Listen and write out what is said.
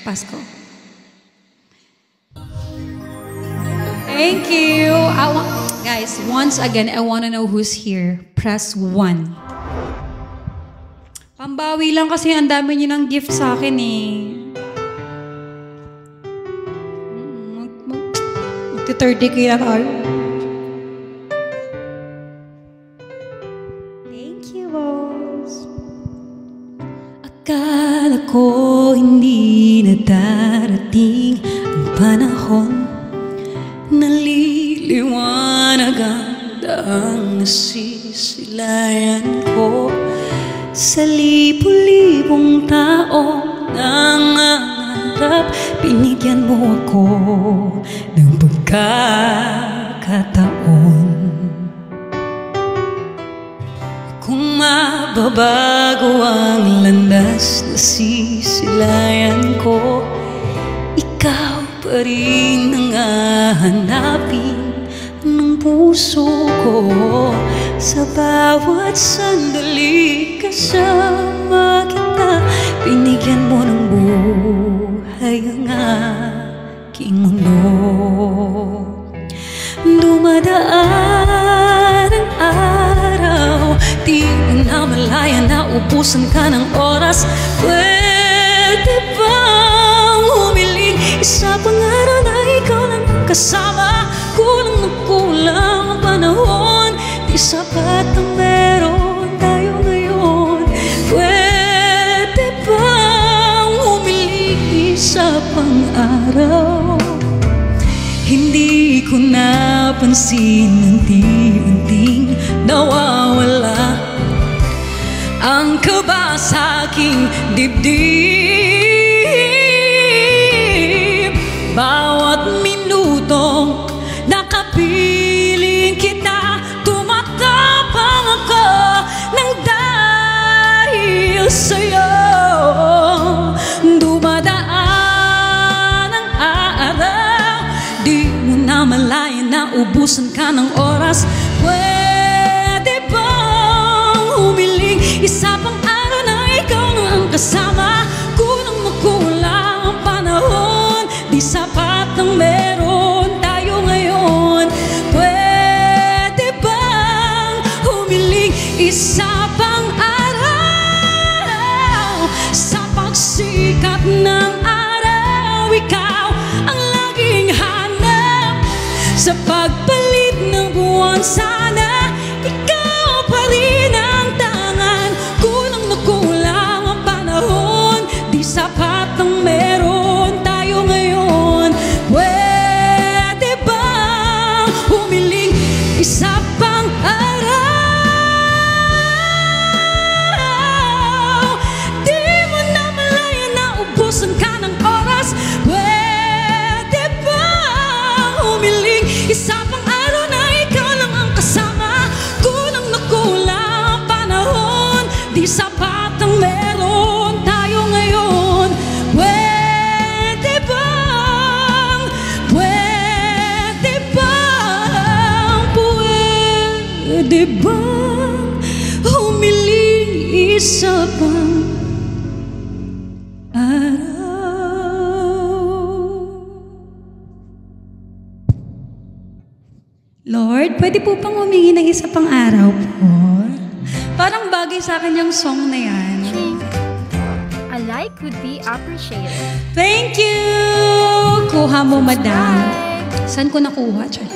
Pasko. Thank you. Guys, once again, I want to know who's here. Press 1. Pambawi lang kasi ang dami niyo ng gift sa akin eh. Magti-30K na tayo. Thank you, boss. Akala ko hindi na darating ang panahon, naliliwanag ang daang nasisilayan ko sa libu-libong tao nangangarap. Binigyan mo ako ng pagkakataon. Kung mababago ang landas na sisilayan ko, ikaw pa rin ang hahanapin ng puso ko. Sa bawat sandali kasama kita, binigyan mo ng buhay ang aking mundo. Dumadaan ang araw, di mo na malaya na ubusan ka ng oras. Pwede bang humiling isa pang araw na ikaw lang kasama? Kulang na kulang ang panahon, di sapat ang meron tayo ngayon. Pwede bang humiling isa pang araw? Hindi ko napansin, unti-unting nawawala ang kaba sa aking dibdib. Bawat minutong nakapiling kita, tumatapang ako ng dahil sa'yo. Dumadaan ang araw, di mo na malaya na ubusan ka ng oras. Pwede bang humiling isa pang araw na ikaw na ang kasama? Kulang na kulang ang panahon, di sapat ang meron tayo ngayon. Pwede bang humiling isa pang araw? Sa pagsikat ng araw, ikaw ang laging hanap. Sa pagpalit ng buwan, sana ikaw pa rin ang tangan. Kulang na kulang ang panahon, di sapat ang meron tayo ngayon. Pwede bang humiling isa pang araw? Di mo na malaya na ubusan ka ng oras. Pwede bang humiling isa pang araw na ikaw lang ang kasama? Kulang na kulang ang panahon, di sapat ang meron tayo ngayon. Pwede bang, pwede bang, pwede bang humiling isa pang araw? Lord, pwede po pang humingi ng isa pang araw po? Parang bagay sa akin yung song na yan. A like would be appreciated. Thank you! Kuha mo, madam. Bye! Saan ko nakuha? Char?